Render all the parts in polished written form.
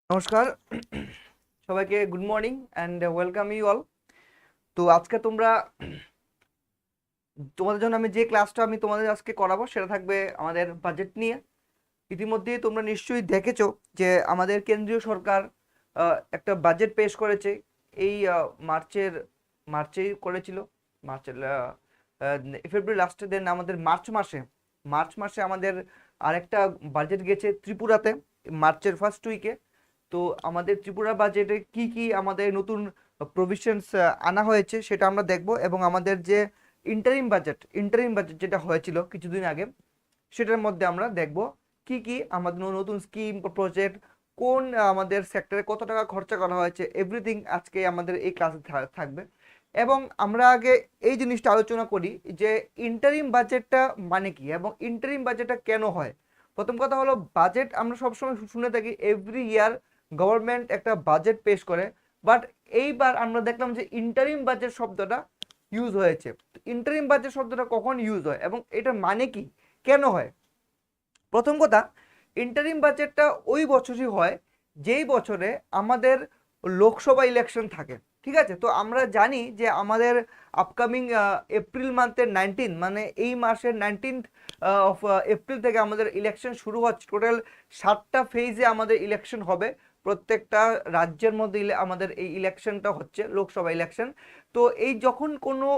নমস্কার সবাইকে, good morning and welcome you all. তো আজকে তোমাদের জন্য আমি যে ক্লাসটা তোমাদের আজকে করাবো সেটা থাকবে আমাদের বাজেট নিয়ে। ইতিমধ্যেই তোমরা নিশ্চয়ই দেখেছো যে আমাদের কেন্দ্রীয় সরকার একটা বাজেট পেশ করেছে। এই মার্চেই করেছিল। মার্চের ফেব্রুয়ারি লাস্টে, দেন আমাদের মার্চ মাসে আমাদের আরেকটা বাজেট গেছে ত্রিপুরাতে মার্চের ফার্স্ট উইকে। তো আমাদের ত্রিপুরা বাজেটে কি কি আমাদের নতুন প্রভিশনস আনা হয়েছে সেটা আমরা দেখব, এবং আমাদের যে ইন্টারিম বাজেট যেটা হয়েছিল কিছুদিন আগে, সেটার মধ্যে আমরা দেখব কি কি আমাদের নতুন স্কিম প্রজেক্ট, কোন আমাদের সেক্টরে কত টাকা খরচা করা হয়েছে, এভরিথিং আজকে আমাদের এই ক্লাসে থাকবে। এবং আমরা আগে এই জিনিসটা আলোচনা করি যে ইন্টারিম বাজেটটা মানে কি এবং ইন্টারিম বাজেটটা কেন হয়। প্রথম কথা হলো, বাজেট আমরা সবসময় শুনে থাকি এভরি ইয়ার গভর্নমেন্ট একটা বাজেট পেশ করে, বাট এইবার আমরা দেখলাম যে ইন্টারিম বাজেট শব্দটা ইউজ হয়েছে। ইন্টারিম বাজেট শব্দটা কখন ইউজ হয় এবং এটা মানে কি, কেন হয়? প্রথম কথা, ইন্টারিম বাজেটটা ওই বছরই হয় যেই বছরে আমাদের লোকসভা ইলেকশন থাকে। ঠিক আছে, তো আমরা জানি যে আমাদের আপকামিং এপ্রিল মান্থের 19, মানে এই মাসের 19 অফ এপ্রিল থেকে আমাদের ইলেকশন শুরু হচ্ছে। টোটাল 7টা ফেজে আমাদের ইলেকশন হবে। প্রত্যেকটা রাজ্যের মধ্যে আমাদের এই ইলেকশনটা হচ্ছে লোকসভা ইলেকশন। তো এই যখন কোনো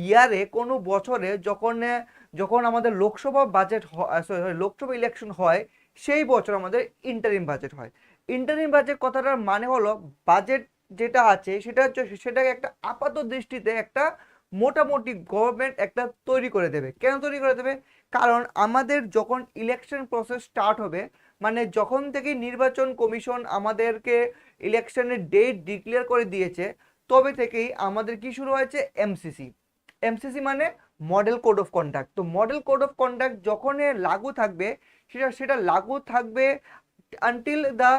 ইয়ারে, কোনো বছরে যখন আমাদের লোকসভা ইলেকশন হয়, সেই বছর আমাদের ইন্টারিম বাজেট হয়। ইন্টারিম বাজেট কথাটার মানে হলো, বাজেট যেটা আছে সেটাকে একটা আপাত দৃষ্টিতে একটা মোটামুটি গভর্নমেন্ট একটা তৈরি করে দেবে। কেন তৈরি করে দেবে? কারণ আমাদের যখন ইলেকশন প্রসেস স্টার্ট হবে, মানে যখন থেকে নির্বাচন কমিশন আমাদেরকে ইলেকশনের ডেট ডিক্লেয়ার করে দিয়েছে, তবে থেকেই আমাদের কি শুরু হয়েছে, এমসিসি মানে মডেল কোড অফ কন্ডাক্ট। তো মডেল কোড অফ কন্ডাক্ট যখন লাগু থাকবে, সেটা লাগু থাকবে until the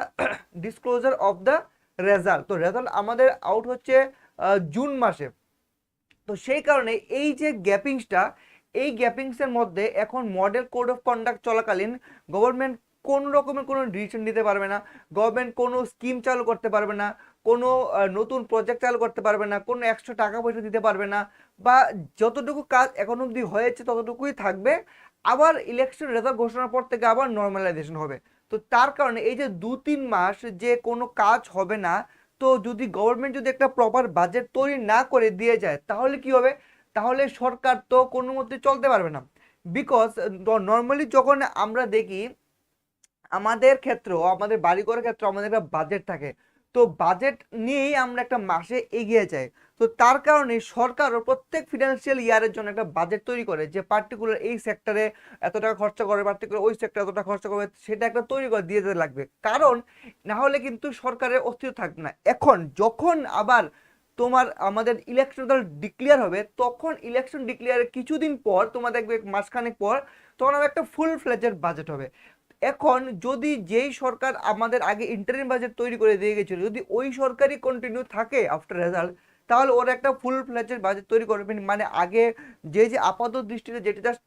disclosure of the result. তো রেজাল্ট আমাদের আউট হচ্ছে জুন মাসে। তো সেই কারণে এই যে এই গ্যাপিংসের মধ্যে এখন মডেল কোড অফ কন্ডাক্ট চলাকালীন গভর্নমেন্ট কোন রকমের কোনো ডিসিশন নিতে পারবে না, গভর্নমেন্ট কোনো স্কিম চালু করতে পারবে না, কোনো নতুন প্রজেক্ট চালু করতে পারবে না, কোনো এক্সট্রা টাকা পয়সা দিতে পারবে না, বা যতটুকু কাজ এখন অবধি হয়েছে ততটুকুই থাকবে। আবার ইলেকশন রেজাল্ট ঘোষণার পর থেকে আবার নর্মালাইজেশন হবে। তো তার কারণে এই যে 2-3 মাস যে কোনো কাজ হবে না, তো যদি গভর্নমেন্ট যদি একটা প্রপার বাজেট তৈরি না করে দিয়ে যায়, তাহলে কি হবে? তাহলে সরকার তো কোনো মতে চলতে পারবে না। বিকজ নর্মালি যখন আমরা দেখি আমাদের ক্ষেত্রেও, আমাদের বাড়িঘরের ক্ষেত্রে আমাদের একটা বাজেট থাকে, তো বাজেট নিয়েই আমরা একটা মাসে এগিয়ে যাই। তো তার কারণে সরকারও প্রত্যেক ফিনান্সিয়াল ইয়ারের জন্য একটা বাজেট তৈরি করে, যে পার্টিকুলার এই সেক্টরে এত টাকা খরচা করে, পার্টিকুলার ওই সেক্টরে এত টাকা খরচা করবে, সেটা একটা তৈরি করে দিয়ে যেতে লাগবে। কারণ না হলে কিন্তু সরকারের অস্তিত্ব থাকবে না। এখন যখন আবার আমাদের ইলেকশন ডিক্লেয়ার হবে, তখন ইলেকশন ডিক্লেয়ারের কিছুদিন পর তোমার দেখবে মাসখানেক পর, তখন আবার একটা ফুল ফ্লেজের বাজেট হবে। এখন যদি যেই সরকার আমাদের আগে ইন্টারিম বাজেট তৈরি করে দিয়ে গেছিল, যদি ওই সরকারই কন্টিনিউ থাকে আফটার রেজাল্ট, তাহলে ওরা একটা ফুল ফ্লেজের বাজেট তৈরি করবে। মানে আগে যে আপাত দৃষ্টিতে যেটা জাস্ট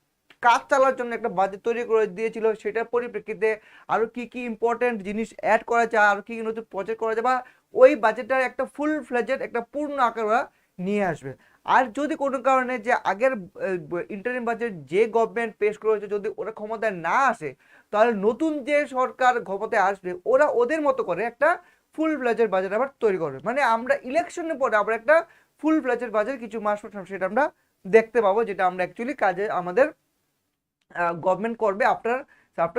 কাজ চালার জন্য একটা বাজেট তৈরি করে দিয়েছিল, সেটার পরিপ্রেক্ষিতে আরো কি কি ইম্পর্টেন্ট জিনিস অ্যাড করা যায়, আর কি কি নতুন প্রজেক্ট করা যায়, বা ওই বাজেটটার একটা ফুল ফ্লেজের একটা পূর্ণ আকার ওরা নিয়ে আসবে। আর যদি কোনো কারণে যে আগের ইন্টারিম বাজেট যে গভর্নমেন্ট পেশ করেছে, যদি ওরা ক্ষমতায় না আসে, তাহলে নতুন যে সরকার ক্ষমতায় আসবে, ওরা ওদের মতো করে একটা ফুল ফ্লেজের বাজেট আবার তৈরি করবে। মানে আমরা ইলেকশনের পরে আবার একটা ফুল ফ্লেজের বাজেট কিছু মাস পর সেটা আমরা দেখতে পাবো, যেটা আমরা অ্যাকচুয়ালি কাজে আমাদের গভর্নমেন্ট করবে after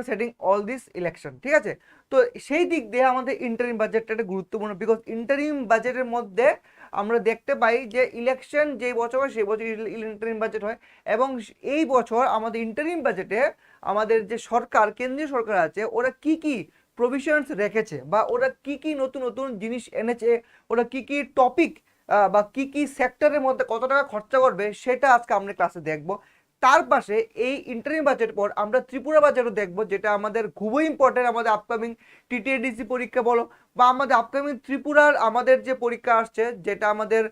setting all this election. ঠিক আছে, তো সেই দিক দিয়ে আমাদের ইন্টারিম বাজেটটা একটা গুরুত্বপূর্ণ, বিকজ ইন্টারিম বাজেটের মধ্যে আমরা দেখতে পাই যে ইলেকশন যে বছর হয় সেই বছর ইন্টারিম বাজেট হয়। এবং এই বছর আমাদের ইন্টারিম বাজেটে আমাদের যে সরকার, কেন্দ্রীয় সরকার আছে, ওরা কি কি প্রভিশনস রেখেছে, বা ওরা কি কি নতুন নতুন জিনিস এনেছে, ওরা কি কি টপিক বা কি কি সেক্টরের মধ্যে কত টাকা খরচা করবে, সেটা আজকে আমরা ক্লাসে দেখবো। তার পাশে এই ইন্টারিম বাজেট পর আমরা ত্রিপুরা বাজেটও দেখবো, যেটা আমাদের খুবই ইম্পর্টেন্ট। আমাদের আপকামিং টিটিএডিসি পরীক্ষা বলো বা আমাদের আপকামিং ত্রিপুরার আমাদের যে পরীক্ষা আসছে, যেটা আমাদের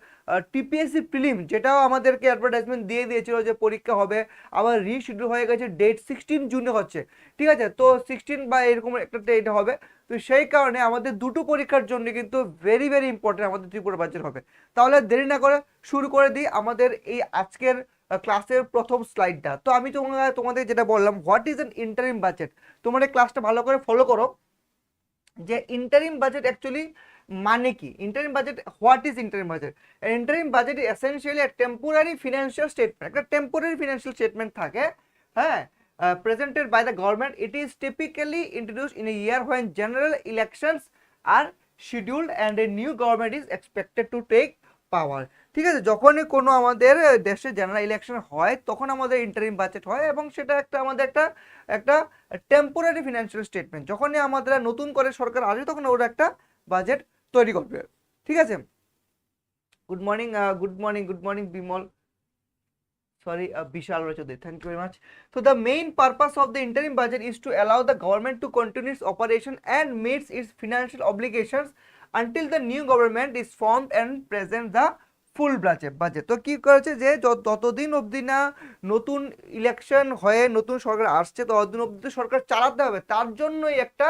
টিপিএসসি প্রিলিম, যেটাও আমাদেরকে অ্যাডভার্টাইজমেন্ট দিয়ে দিয়েছিল যে পরীক্ষা হবে, আবার রিশিডিউল হয়ে গেছে, ডেট 16 জুনে হচ্ছে, ঠিক আছে। তো 16 বা এরকম একটা ডেট হবে। তো সেই কারণে আমাদের দুটো পরীক্ষার জন্য কিন্তু ভেরি ভেরি ইম্পর্টেন্ট আমাদের ত্রিপুরা বাজেট হবে। তাহলে দেরি না করে শুরু করে দিই আমাদের এই আজকের ক্লাসের প্রথম স্লাইডটা। তো আমি তোমাদের যেটা বললাম, what is an interim budget, তোমার এই ক্লাসটা ভালো করে ফলো করো যে ইন্টারিম বাজেট অ্যাকচুয়ালি মানে কি। Interim budget, what is interim budget? Interim budget is essentially A temporary financial statement, একটা টেম্পোরারি ফিনান্সিয়াল স্টেটমেন্ট থাকে, হ্যাঁ, presented by the government. It is typically introduced in a year when general elections are scheduled and a new government is expected to take power. ঠিক আছে, যখনই কোনো আমাদের দেশে general election হয় তখন আমাদের ইন্টারিম বাজেট হয়, এবং সেটা একটা আমাদের একটা একটা টেম্পোরারি ফিনান্সিয়াল স্টেটমেন্ট। যখনই আমাদের নতুন করে সরকার আসে তখন ওরা একটা বাজেট তৈরি করবে, ঠিক আছে। Good morning, good morning, good morning Bimal, sorry, Vishal Rachode, thank you very much. So the main purpose of the interim budget is to allow the government to continue its operation and meets its financial obligations until the new government is formed and present the full budget. তো কি করেছে যে যতদিন অবধি না নতুন election হয়ে নতুন সরকার আসছে ততদিন অবধি সরকার চালাতে হবে, তার জন্যই একটা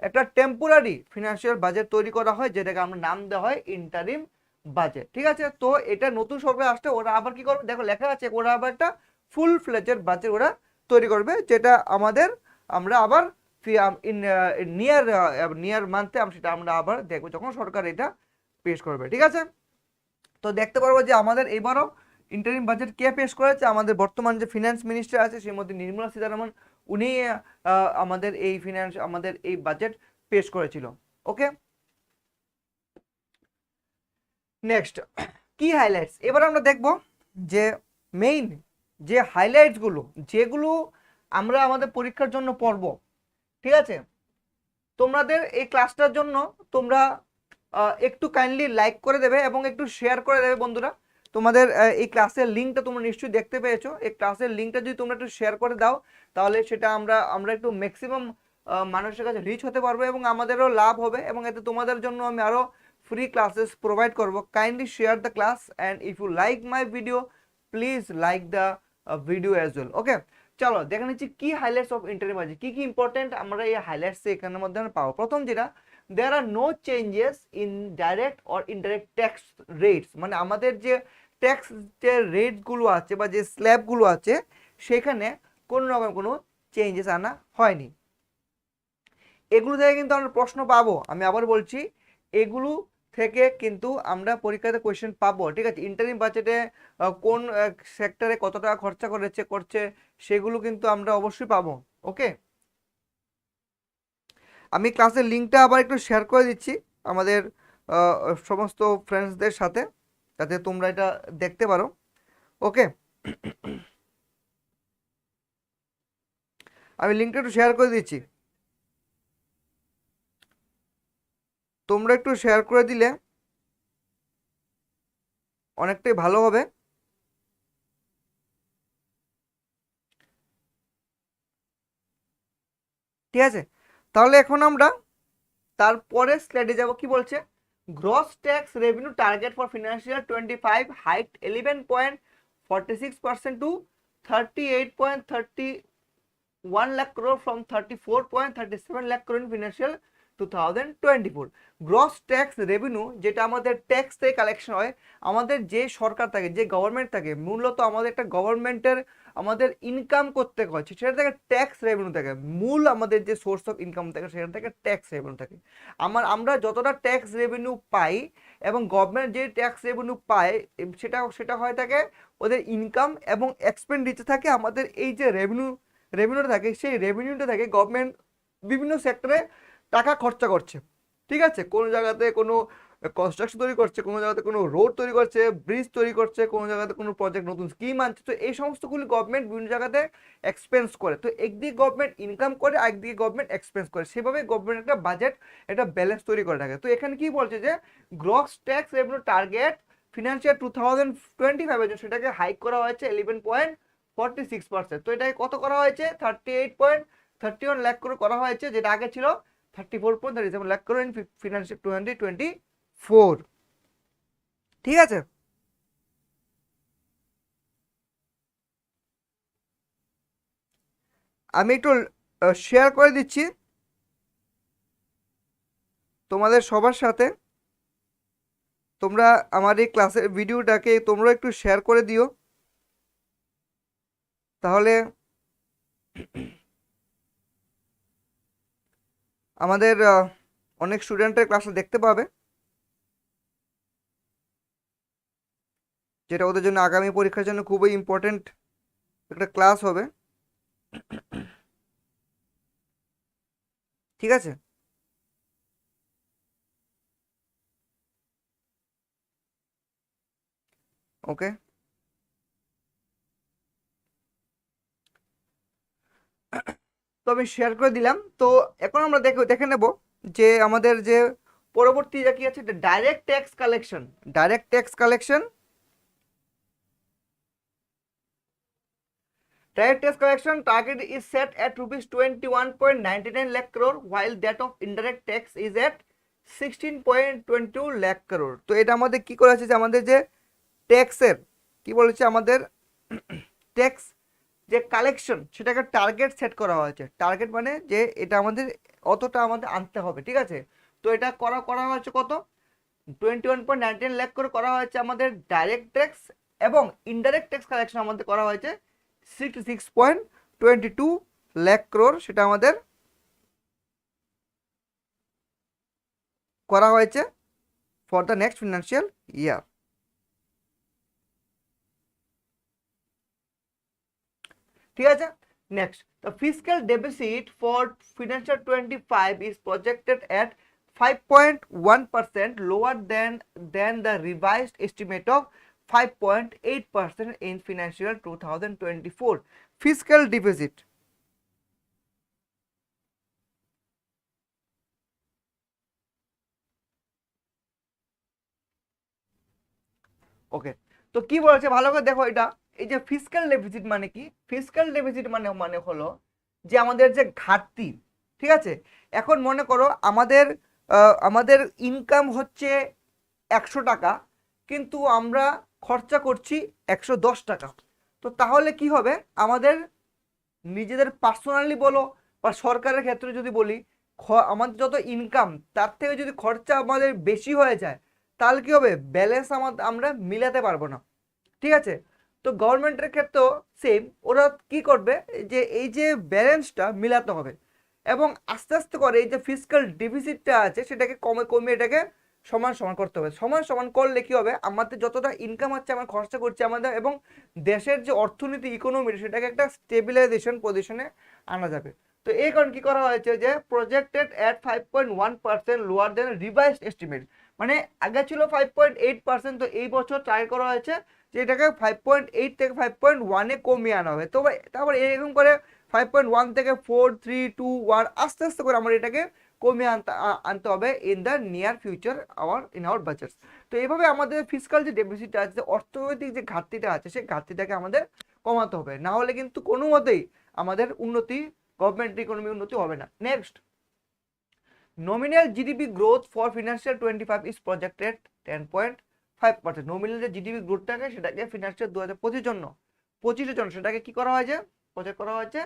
একটা টেম্পোরারি ফিনান্সিয়াল বাজেট তৈরি করা হয়, যেটাকে আমরা নাম দেওয়া হয় ইন্টারিম বাজেট, ঠিক আছে। তো এটা নতুন সরকার আসলে ওরা আবার কি করবে, দেখো লেখা আছে, ওরা আবার একটা ফুল ফ্লেজেড বাজেট ওরা তৈরি করবে, যেটা আমাদের আমরা আবার নিয়ার মান্থে সেটা আমরা আবার দেখবো যখন সরকার এটা পেশ করবে, ঠিক আছে। তো দেখতে পারবো যে আমাদের এবারও ইন্টারিম বাজেট কে পেশ করেছে, আমাদের বর্তমান যে ফিনান্স মিনিস্টার আছে শ্রীমতী নির্মলা সীতারামন, উনি আমাদের এই বাজেট পেশ করেছিল। ওকে, নেক্সট কি হাইলাইটস, এবার আমরা দেখব যে মেইন যে হাইলাইটসগুলো যেগুলো আমরা আমাদের পরীক্ষার জন্য পড়ব, ঠিক আছে। তোমাদের এই ক্লাসটার জন্য তোমরা একটু কাইন্ডলি লাইক করে দেবে এবং একটু শেয়ার করে দেবে বন্ধুরা। তোমাদের এই ক্লাসের লিঙ্কটা তোমরা নিশ্চয়ই দেখতে পেয়েছো, এই ক্লাসের লিঙ্কটা যদি তোমরা একটু শেয়ার করে দাও তাহলে সেটা আমরা একটু ম্যাক্সিমাম মানুষের কাছে রিচ হতে পারবো এবং আমাদেরও লাভ হবে, এবং এতে তোমাদের জন্য আমি আরও free classes provide করবো। Kindly share the class and if you like my video please like the video as well. Okay, চলো দেখে নিচ্ছি কি হাইলাইটস অফ ইন্টারিম বাজেট, কি কি ইম্পর্টেন্ট আমরা এই হাইলাইটস এখানের মধ্যে আমরা পাবো। প্রথম যেটা, there are no changes in direct or indirect tax rates, মানে আমাদের যে ট্যাক্স যে রেটগুলো আছে বা যে স্ল্যাবগুলো আছে সেখানে কোনো রকম কোনো চেঞ্জেস আনা হয়নি। এগুলো থেকে কিন্তু আমরা প্রশ্ন পাবো, আমি আবার বলছি এগুলো থেকে কিন্তু আমরা পরীক্ষাতে কোয়েশ্চেন পাবো, ঠিক আছে। ইন্টারিম বাজেটে কোন সেক্টরে কত টাকা খরচা করছে সেগুলো কিন্তু আমরা অবশ্যই পাবো। ওকে, আমি ক্লাসের লিঙ্কটা আবার একটু শেয়ার করে দিচ্ছি আমাদের সমস্ত ফ্রেন্ডসদের সাথে, যাতে তোমরা এটা দেখতে পারো। ওকে, আমি লিঙ্কটা একটু শেয়ার করে দিচ্ছি, তোমরা একটু শেয়ার করে দিলে অনেকটাই ভালো হবে। ঠিক আছে, তাহলে এখন আমরা তারপরে স্লাইডে যাব। কি বলছে, gross tax revenue target for financial 25 height 11.46% to 38.31 lakh crore from 34.37 lakh crore in financial 2024। Gross tax revenue যেটা আমাদের ট্যাক্স থেকে কালেকশন হয়, আমাদের যে সরকার থাকে যে গভর্নমেন্ট থাকে, মূলত আমাদের একটা গভর্নমেন্টের আমাদের ইনকাম করতে হচ্ছে সেটা থেকে ট্যাক্স রেভিনিউ থাকে, মূল আমাদের যে সোর্স অফ ইনকাম থাকে সেটা থেকে ট্যাক্স রেভিনিউ থাকে। আমরা যতটা ট্যাক্স রেভিনিউ পাই এবং গভর্নমেন্ট যে ট্যাক্স রেভিনিউ পায় সেটা হয়ে থাকে ওদের ইনকাম, এবং এক্সপেন্ডিচার থাকে আমাদের এই যে রেভিনিউটা থাকে, সেই রেভিনিউটা থাকে গভর্নমেন্ট বিভিন্ন সেক্টরে টাকা খরচা করছে, ঠিক আছে। কোনো জায়গাতে কোনো কনস্ট্রাকশন তৈরি করছে, কোনো জায়গাতে কোনো রোড তৈরি করছে, ব্রিজ তৈরি করছে, কোনো জায়গাতে কোনো প্রজেক্ট নতুন স্কিম আনছে, তো এই সমস্তগুলি গভর্নমেন্ট বিভিন্ন জায়গাতে এক্সপেন্স করে। তো একদিকে গভর্নমেন্ট ইনকাম করে, একদিকে গভর্নমেন্ট এক্সপেন্স করে, সেভাবে গভর্নমেন্ট একটা বাজেট একটা ব্যালেন্স তৈরি করে থাকে। তো এখানে কি বলছে যে gross tax revenue target financial 2025 এর জন্য সেটাকে হাইক করা হয়েছে 46%। তো এটাকে কত করা হয়েছে? 38.31 লাখ করে করা হয়েছে, যেটা আগে ছিল 34.37 লাখ করে ইন ফিনান্সিয়াল 2024। ঠিক আছে, আমি একটু শেয়ার করে দিচ্ছি তোমাদের সবার সাথে। তোমরা আমার এই ক্লাসের ভিডিওটাকে তোমরা একটু শেয়ার করে দিও, তাহলে আমাদের অনেক স্টুডেন্টের ক্লাসটা দেখতে পাবে, যেটা ওদের জন্য আগামী পরীক্ষার জন্য খুবই ইম্পর্টেন্ট একটা ক্লাস হবে। ঠিক আছে, ওকে। তো আমি শেয়ার করে দিলাম। তো এখন আমরা দেখে নেব যে আমাদের যে পরবর্তী যা কি আছে, direct tax collection. Direct tax collection, direct tax collection target is set at rupees 21.99 lakh crore, while that of indirect tax is at 16.22 lakh crore। তো এটা আমাদের কি করা আছে, যে আমাদের যে ট্যাক্সের কি বলেছে, আমাদের ট্যাক্স যে কালেকশন সেটাকে টার্গেট সেট করা হয়েছে। টার্গেট মানে যে এটা আমাদের অতটা আমাদের আনতে হবে। ঠিক আছে, তো এটা করা করা হয়েছে কত, 21.19 লাখ করে করা হয়েছে আমাদের ডাইরেক্ট ট্যাক্স, এবং ইনডাইরেক্ট ট্যাক্স কালেকশন আমাদের করা হয়েছে 66.22 লাখ ক্রোর, সেটা আমাদের করা হয়েছে for the next financial year. ঠিক আছে, next, the fiscal deficit for financial 25 is projected at 5.1%, lower than the revised estimate of 5.8% in financial 2024 fiscal deficit। ওকে, তো কি বলছে ভালো করে দেখো। এটা এই যে ফিসক্যাল ডেফিসিট মানে কি, ফিসক্যাল ডেফিসিট মানে মানে হলো যে আমাদের যে ঘাটতি। ঠিক আছে, এখন মনে করো আমাদের আমাদের ইনকাম হচ্ছে 100 টাকা, কিন্তু আমরা খরচা করছি 110 টাকা। তো তাহলে কি হবে, আমাদের নিজেদের পার্সোনালি বলো বা সরকারের ক্ষেত্রে যদি বলি, আমাদের যত ইনকাম তার থেকে যদি খরচা আমাদের বেশি হয়ে যায়, তাহলে কি হবে, ব্যালেন্স আমরা মিলাতে পারবো না। ঠিক আছে, তো গভর্নমেন্টের ক্ষেত্রেও সেম, ওরা কি করবে, যে এই যে ব্যালেন্সটা মিলাতে হবে, এবং আস্তে আস্তে করে এই যে ফিসক্যাল ডিফিসিটটা আছে সেটাকে কমিয়ে এটাকে সমান সমান করতে হবে। সমান সমান করলে কি হবে, আমাদের যতটা ইনকাম হচ্ছে আমরা খরচা করছি আমাদের, এবং দেশের যে অর্থনীতি ইকোনমি সেটাকে একটা স্টেবিলাইজেশন পজিশনে আনা যাবে। তো এই কারণে কি করা হয়েছে, যে প্রজেক্টেড এট 5.1% লোয়ার দেন রিভাইসড এস্টিমেট, মানে আগে ছিল 5.8%, তো এই বছর ট্রাই করা হয়েছে যে এটাকে 5.8 থেকে 5.1-এ কমিয়ে আনা হবে। তো তারপর এরকম করে 5.1 থেকে 4, 3, 2, 1 আস্তে আস্তে করে আমরা এটাকে কমিয়ে আনতে হবে in the near future in our budget. তো এইভাবে আমাদের ফিসক্যাল যে ডেফিসিটটা আছে, অর্থনৈতিক যে ঘাটতিটা আছে, সেই ঘাটতিটাকে আমাদের কমাতে হবে, না হলে কিন্তু কোনো মতেই আমাদের উন্নতি, গভর্নমেন্ট ইকোনমি উন্নতি হবে না। Next, nominal GDP growth for financial 25 is projected 10.5%। nominal যে জিডিপি গ্রোথটাকে সেটাকে ফিনান্সিয়াল 2025 জন্য সেটাকে কি করা হয়েছে, প্রজেক্ট করা হয়েছে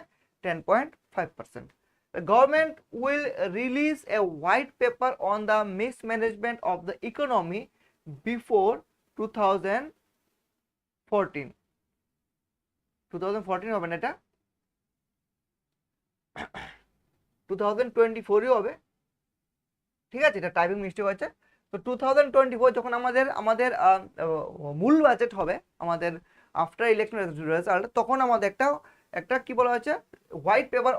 10.5%। The government will release a white paper on the mismanagement of the economy before 2014। 2014 হবে না, এটা 2024 হবে। ঠিক আছে, এটা টাইপিং মিস্টেক হয়েছে। তো 2024 যখন আমাদের আমাদের মূল বাজেট হবে, আমাদের আফটার ইলেকশন রেজাল্ট, তখন আমাদের একটা একটা কি বলা হয়েছে, হোয়াইট পেপার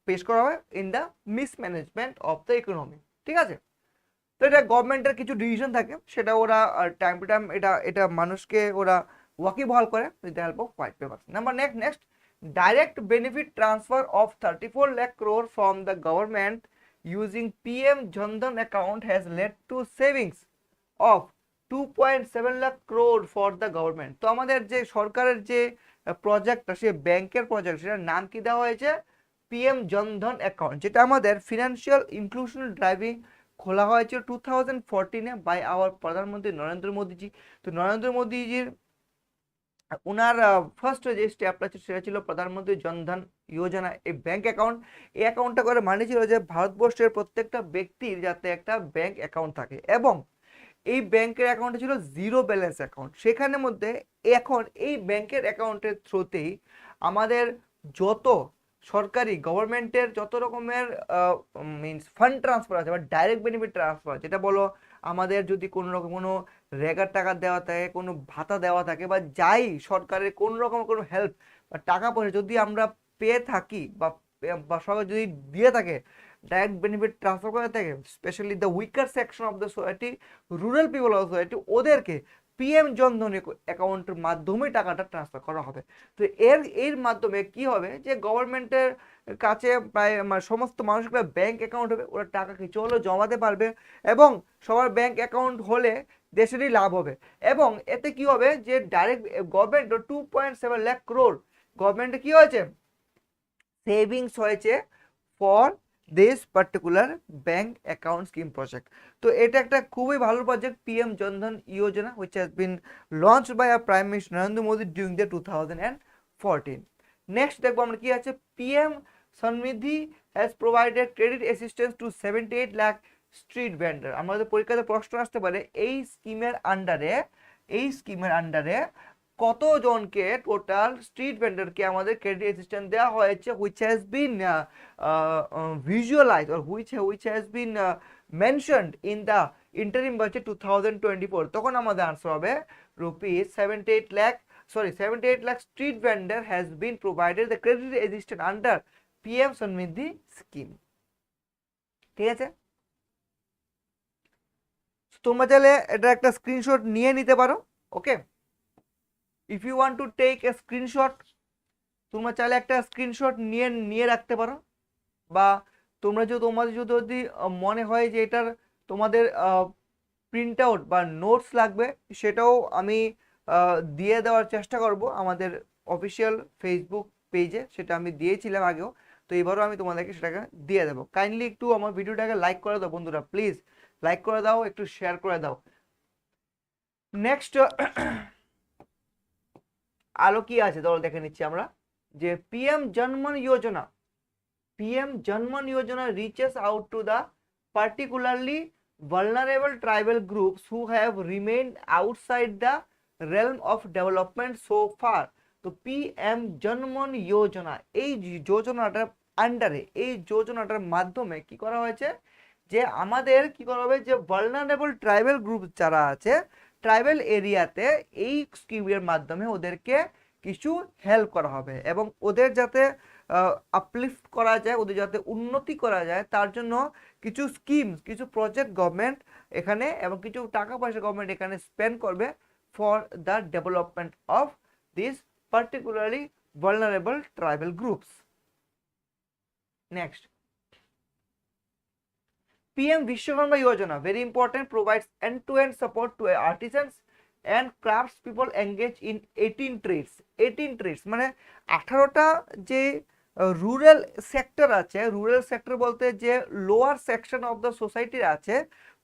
পেশ করা হয় in the mismanagement of the economy. ঠিক আছে, তো এটা গভর্নমেন্টের কিছু ডিসিশন থাকে, সেটা ওরা টাইম টু টাইম এটা এটা মানুষকে ওরা ওয়াকিবহাল করে with the help off white paper. Number next, direct benefit transfer of 34 lakh crore from the government using PM Jan-Dhan account has led to savings of 2.7 lakh crore for the government। তো আমাদের যে সরকারের যে প্রজেক্টটা, সেই ব্যাংকের project, সেটার নাম কি দেওয়া হয়েছে? পিএম জনধন অ্যাকাউন্ট, যেটা আমাদের ফিনান্সিয়াল ইনক্লুশন ড্রাইভিং খোলা হয়েছে 2014-এ বাই আওয়ার প্রধানমন্ত্রী নরেন্দ্র মোদীজি। তো নরেন্দ্র মোদীজির ওনার ফার্স্ট যে স্টেপটা সেটা ছিল প্রধানমন্ত্রী জনধন যোজনা, এই ব্যাংক অ্যাকাউন্ট। এই অ্যাকাউন্টটা করে মানে ছিল যে ভারতবর্ষের প্রত্যেকটা ব্যক্তির যাতে একটা ব্যাংক অ্যাকাউন্ট থাকে, এবং এই ব্যাংকের অ্যাকাউন্টে ছিল জিরো ব্যালেন্স অ্যাকাউন্ট। সেখানের মধ্যে এখন এই ব্যাংকের অ্যাকাউন্টের থ্রুতেই আমাদের যত সরকারি গভর্নমেন্টের যত রকমের মিনস ফান্ড ট্রান্সফার আছে বা ডাইরেক্ট বেনিফিট ট্রান্সফার, যেটা বলো আমাদের যদি কোনো রকম কোনো রেগার টাকা দেওয়া থাকে, কোনো ভাতা দেওয়া থাকে, বা যাই সরকারের কোনো রকম কোনো হেল্প বা টাকা পয়সা যদি আমরা পেয়ে থাকি বা সরকার যদি দিয়ে থাকে, ডাইরেক্ট বেনিফিট ট্রান্সফার করে থাকে, specially the weaker section of the society, rural people of society, ওদেরকে পিএম জনধন অ্যাকাউন্টের মাধ্যমে টাকাটা ট্রান্সফার করা হবে। তো এর মাধ্যমে কি হবে যে গভর্নমেন্টের কাছে প্রায় সমস্ত মানুষের ব্যাংক অ্যাকাউন্ট হবে, ওরা টাকা কিছু হলেও জমাতে পারবে, এবং সবার ব্যাংক অ্যাকাউন্ট হলে দেশেরই লাভ হবে। এবং এতে কি হবে যে ডাইরেক্ট গভর্নমেন্ট 2.7 লাখ crore গভর্নমেন্টে কি হয়েছে, সেভিংস হয়েছে for this particular bank account scheme project. তো এটা একটা খুবই ভালো project, PM Jan Dhan Yojana, which has been launched by our Prime Minister Narendra Modi during the 2014. Next দেখবো আমরা কি আছে, PM Samriddhi has provided credit assistance to 78 lakh street vendor. আমাদের পরীক্ষাতে প্রশ্ন আসতে পারে এই স্কিমের আন্ডারে কতজনকে টোটাল স্ট্রিট ভেন্ডরকে আমাদের ক্রেডিট অ্যাসিস্ট্যান্স দেওয়া হয়েছে, which has been visualized or which has been mentioned in the interim budget 2024। তখন আমাদের আনসার হবে rupees 78 lakh street vendor has been provided the credit assistance under PM Samriddhi scheme. ঠিক আছে, তোমরা চাইলে এটা একটা স্ক্রিনশট নিয়ে নিতে পারো। Okay, if you want to take a screenshot, তোমরা চাইলে একটা স্ক্রিনশট নিয়ে রাখতে পারো, বা তোমাদের যদি মনে হয় যে এটার তোমাদের প্রিন্ট আউট বা নোটস লাগবে, সেটাও আমি দিয়ে দেওয়ার চেষ্টা করব আমাদের অফিসিয়াল ফেসবুক পেজে, সেটা আমি দিয়েছিলাম আগেও, তো এবারও আমি তোমাদেরকে সেটাকে দিয়ে দেবো। কাইন্ডলি একটু আমার ভিডিওটাকে লাইক করে দাও বন্ধুরা, প্লিজ লাইক করে দাও, একটু শেয়ার করে দাও। নেক্সট আলো কি আছে তাহলে দেখে নিচ্ছি আমরা, যে PM Janman Yojana reaches out to the particularly vulnerable tribal groups who have remained outside the realm of development so far। তো পিএম জনমন যোজনা, এই যোজনাটার আন্ডারে, এই যোজনাটার মাধ্যমে কি করা হয়েছে, যে আমাদের কি করা হবে, যে ভালনারেবল ট্রাইবাল গ্রুপ যারা আছে ট্রাইবাল এরিয়াতে, এই স্কিমের মাধ্যমে ওদেরকে কিছু হেল্প করা হবে, এবং ওদের যাতে আপলিফট করা যায়, ওদের যাতে উন্নতি করা যায়, তার জন্য কিছু স্কিম, কিছু প্রজেক্ট গভর্নমেন্ট এখানে, এবং কিছু টাকা পয়সা গভর্নমেন্ট এখানে স্পেন্ড করবে for the development of this particularly vulnerable tribal groups. Next, PM Vishwakarma Yojana, very important, provides end-to-end support to artisans and crafts people engaged in 18 trades। 18 trades মানে 18টা যে rural sector আছে, rural sector বলতে যে lower section of the society আছে,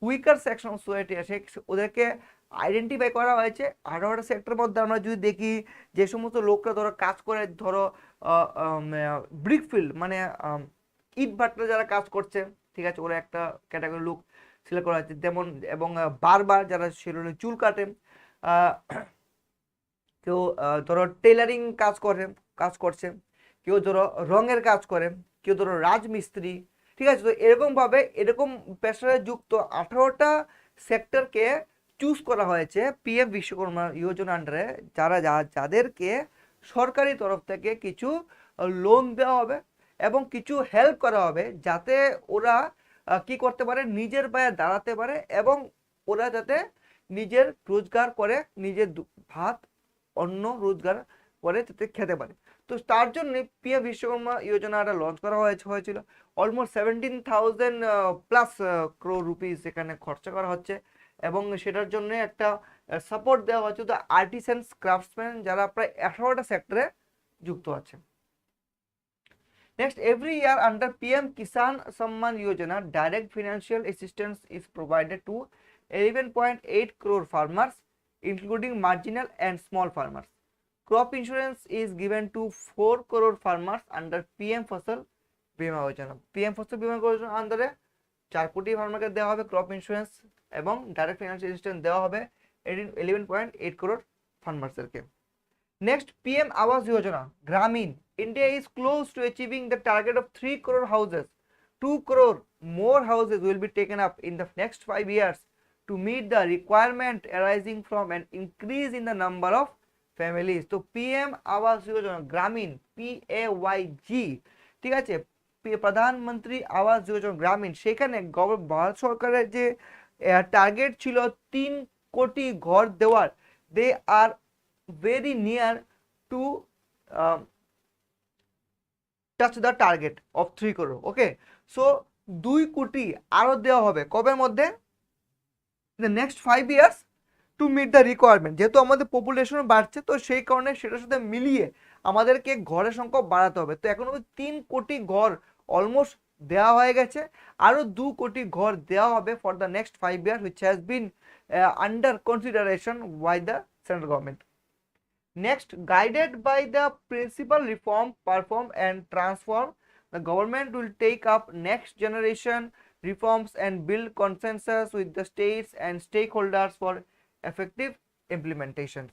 weaker section of society আছে, ওদেরকে identify করা হয়েছে। 18টা সেক্টরের মধ্যে আমরা যদি দেখি, যে সমস্ত লোকরা ধরো কাজ করে, ধরো ব্রিক ফিল্ড মানে ইট ভাটার যারা কাজ করছে, ঠিক আছে, ওরা একটা ক্যাটাগরি লোক সিলেক্ট করা হয়েছে, যেমন, এবং বারবার যারা সেলুনে চুল কাটে, কেউ ধরো টেলারিং কাজ করছে, কেউ ধরো রঙের কাজ করে, কেউ ধরো রাজমিস্ত্রি, ঠিক আছে। তো এরকমভাবে এরকম পেশায় যুক্ত 18টা সেক্টরকে চুজ করা হয়েছে পিএম বিশ্বকর্মা যোজনা আন্ডারে, যাদেরকে সরকারি তরফ থেকে কিছু লোন দেওয়া হবে এবং কিছু হেল্প করা হবে, যাতে ওরা কি করতে পারে, নিজের পায়ে দাঁড়াতে পারে, এবং ওরা যাতে নিজের রোজগার করে, নিজের ভাত অন্য রোজগার করে যাতে খেতে পারে। তো তার জন্য পিএম বিশ্বকর্মা যোজনাটা লঞ্চ করা হয়েছিল। অলমোস্ট 17,000+ crore রুপিস এখানে খরচা করা হচ্ছে, এবং সেটার জন্য একটা সাপোর্ট দেওয়া হচ্ছে তো আর্টিসানস ক্রাফটসম্যান যারা প্রায় 18টা সেক্টরে যুক্ত আছে। Next, every year under PM Kisan Samman Yojana, direct financial assistance is provided to 11.8 crore farmers, including marginal and small farmers. Crop insurance is given to 4 crore farmers under PM Fasal Bima Yojana. PM Fasal Bima Yojana আন্ডারে 4 কোটি ফার্মারকে দেওয়া হবে crop insurance এবং direct financial assistance দেওয়া হবে 11.8 crore ফার্মার্সদেরকে। Next, PM Awas Yojana, Gramin. India is close to achieving the target of 3 crore houses. 2 crore more houses will be taken up in the next 5 years to meet the requirement arising from an increase in the number of families. তো PM Awas Yojana, Gramin, PAYG, ঠিক আছে, প্রধানমন্ত্রী আবাস যোজনা গ্রামীণ, সেখানে ভারত সরকারের যে target ছিল 3 কোটি ঘর দেওয়ার, দে আর very near to touch the target of 3 crore. Okay, so 2 কোটি আরো দেওয়া হবে কবের মধ্যে, the next 5 years to meet the requirement। যেহেতু আমাদের পপুলেশন বাড়ছে তো সেই কারণে সেটার সাথে মিলিয়ে আমাদেরকে ঘরের সংখ্যা বাড়াতে হবে। তো এখন 3 কোটি ঘর অলমোস্ট দেওয়া হয়ে গেছে, আরো 2 কোটি ঘর দেওয়া হবে for the next 5 years which has been under consideration by the central government. Next, guided by the principal reform, perform and transform, the government will take up next generation reforms and build consensus with the states and stakeholders for effective implementation.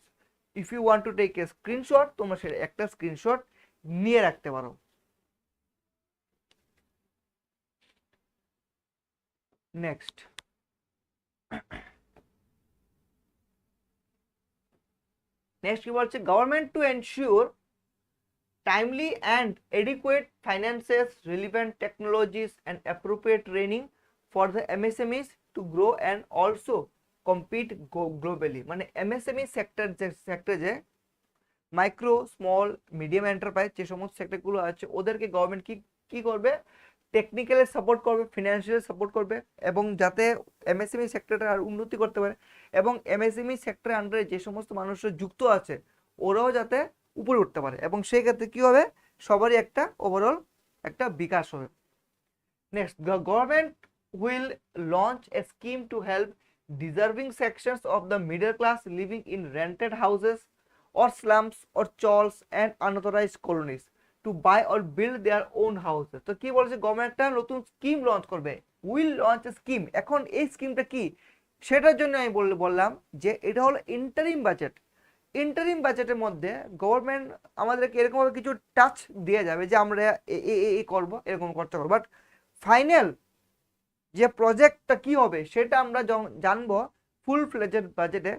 If you want to take a screenshot, তোমরা সেটা একটা screenshot নিয়ে রাখতে পারো। Next, next কি বলছে, government to ensure timely and adequate finances, relevant technologies and appropriate training for the MSMEs to grow and also compete globally। মানে MSME sector যে মাইক্রো স্মল মিডিয়াম এন্টারপ্রাইজ যে সমস্ত সেক্টরগুলো আছে ওদেরকে গভর্নমেন্ট কি করবে, টেকনিক্যালি সাপোর্ট করবে, ফিনান্সিয়ালি সাপোর্ট করবে এবং যাতে MSME সেক্টরটা আর উন্নতি করতে পারে এবং MSME সেক্টরের আন্ডারে যে সমস্ত মানুষরা যুক্ত আছে ওরাও যাতে উপরে উঠতে পারে এবং সেই ক্ষেত্রে কি হবে, সবারই একটা ওভারঅল একটা বিকাশ হবে। Next, the government will launch a scheme to help deserving sections of the middle class living in rented houses or slums or chawls and unauthorized colonies to buy or build their own houses। তো কি বলছে, government একটা নতুন scheme launch করবে, will launch A scheme. এখন এই স্কিমটা কি সেটার জন্য আমি বললাম যে এটা হলো ইন্টারিম বাজেট। ইন্টারিম বাজেটের মধ্যে গভর্নমেন্ট আমাদেরকে এরকমভাবে কিছু টাচ দিয়ে যাবে যে আমরা এই করবো, এরকম করতে পারবো, বাট ফাইনাল যে প্রজেক্টটা কি হবে সেটা আমরা জানবো ফুল ফ্লেজেড বাজেটে,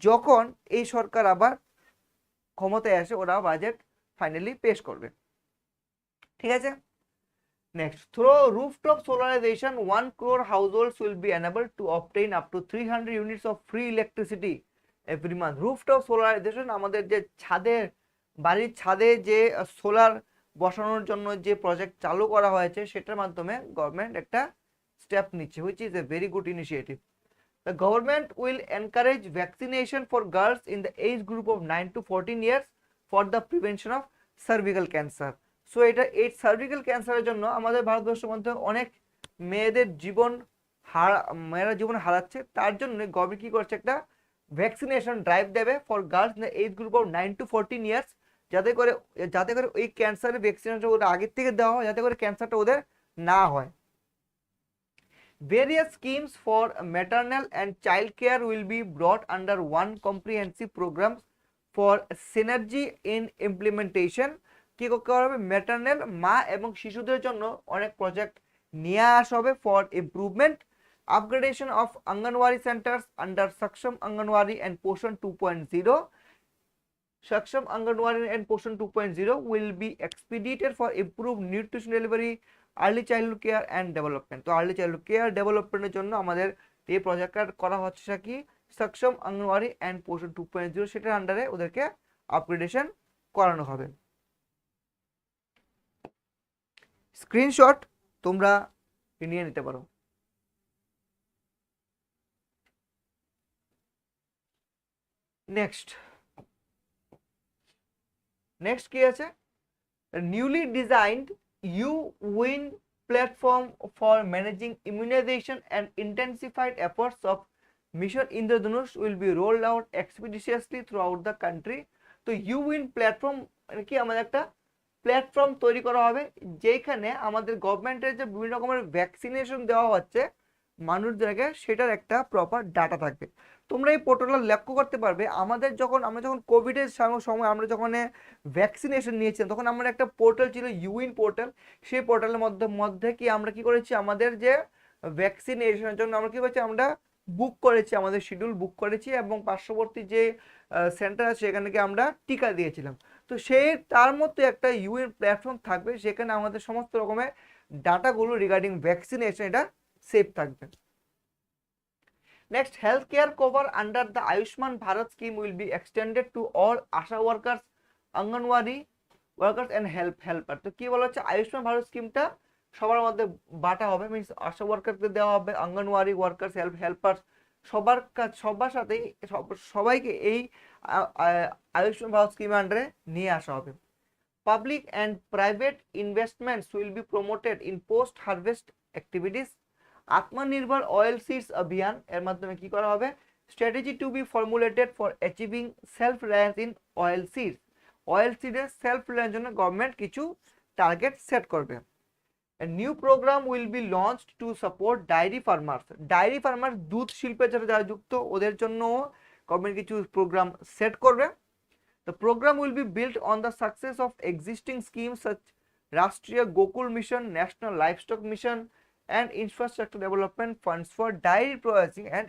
যখন এই সরকার আবার ক্ষমতায় আসে ওরা বাজেট ফাইনালি পেশ করবে। ঠিক আছে, next, through rooftop solarisation 1 crore households will be enabled to obtain up to 300 units of free electricity every month। Rooftop solarisation আমাদের যে ছাদের বাড়ির ছাদে যে সোলার বসানোর জন্য যে প্রজেক্ট চালু করা হয়েছে সেটার মাধ্যমে গভর্নমেন্ট একটা স্টেপ নিচ্ছে, which is a very good initiative. The government will encourage vaccination for girls in the age group of 9 to 14 years for the prevention of cervical cancer। So এটা এই সার্ভিক্যাল ক্যান্সারের জন্য আমাদের ভারতবর্ষের মধ্যে অনেক মেয়েরা জীবন হারাচ্ছে, তার জন্য গভর্নমেন্ট কি করছে, একটা ভ্যাকসিনেশন ড্রাইভ দেবে for girls in the age group of 9 to 14 years, যাতে করে ওই ক্যান্সারের ভ্যাকসিনেশন ওদের আগের থেকে দেওয়া হয় যাতে করে ক্যান্সারটা ওদের না হয়। Various schemes for maternal and child care will be brought under one comprehensive program for synergy in implementation। কি করা হবে, ম্যাটারনাল মা এবং শিশুদের জন্য অনেক প্রজেক্ট নিয়ে আসা হবে for improvement upgradation of anganwadi centres under Saksham anganwadi and পোষণ 2.0। সক্ষম অঙ্গনওয়াড়ি এন্ড পোষণ 2.0 will be expedited for improved nutrition delivery, early childhood care and development. তো আর্লি চাইল্ডহুড কেয়ার ডেভেলপমেন্টের জন্য আমাদের এই প্রজেক্টটা করা হচ্ছে কি, সক্ষম অঙ্গনওয়াড়ি অ্যান্ড পোষণ 2.0 সেটার আন্ডারে ওদেরকে আপগ্রেডেশন করানো হবে। স্ক্রিনশট তোমরা নিয়ে নিতে পারো। নেক্সট নেক্সট কি আছে, newly designed U-Win platform for managing immunization and intensified efforts of Mission Indradhanush will be rolled out expeditiously throughout the country. তো U-Win প্ল্যাটফর্ম মানে কি, আমাদের একটা প্ল্যাটফর্ম তৈরি করা হবে যেখানে আমাদের গভর্নমেন্টের যে বিভিন্ন রকমের ভ্যাকসিনেশন দেওয়া হচ্ছে মানুষদেরকে, সেটার একটা প্রপার ডাটা থাকবে। তোমরা এই পোর্টালটা লক্ষ্য করতে পারবে, আমরা যখন কোভিডের সময় আমরা যখন ভ্যাকসিনেশন নিয়েছিলাম, তখন আমার একটা পোর্টাল ছিল ইউইন পোর্টাল। সেই পোর্টালের মধ্যে মধ্যে কি আমরা কি করেছি, আমাদের যে ভ্যাকসিনেশনের জন্য আমরা কি করেছি, আমরা বুক করেছি, আমাদের শিডিউল বুক করেছি এবং পার্শ্ববর্তী যে সেন্টার আছে সেখানে কি আমরা টিকা দিয়েছিলাম। তো সেই তার মধ্যে একটা ইউইন প্ল্যাটফর্ম থাকবে, সেখানে আমাদের সমস্ত রকমের ডাটাগুলো রিগার্ডিং ভ্যাকসিনেশন এটা সেভ থাকবে। Next, healthcare cover under the Ayushman Bharat scheme will be extended to all ASHA workers, Anganwadi workers and helper. তো কি বলা হচ্ছে, আয়ুষ্মান ভারত স্কিমটা সবার মধ্যে বাটা হবে, মিন্স আশা ওয়ার্কারদের দেওয়া হবে, অঙ্গনওয়াড়ি ওয়ার্কার্স, হেল্পার, সবার সাথেই সবাইকে এই আয়ুষ্মান ভারত স্কিমের আন্ডারে নিয়ে আসা হবে। Public and private investments will be promoted in post harvest activities. Atmanirbhar oil seeds Abhiyan এর মাধ্যমে কি করা হবে, strategy to be formulated for achieving self reliance in oil seeds. Oil সিডের সেলফ রিলায়েন্স জন্য গভর্নমেন্ট কিছু টার্গেট সেট করবে। A new program will be launched to support dairy farmers. Dairy farmer, দুধ শিল্পে যারা যুক্ত, ওদের জন্য গভর্নমেন্ট কিছু প্রোগ্রাম সেট করবে। The program will be built on the success of existing schemes such Rashtriya Gokul Mission, National Livestock Mission, and Infrastructure Development Funds for Dairy Processing and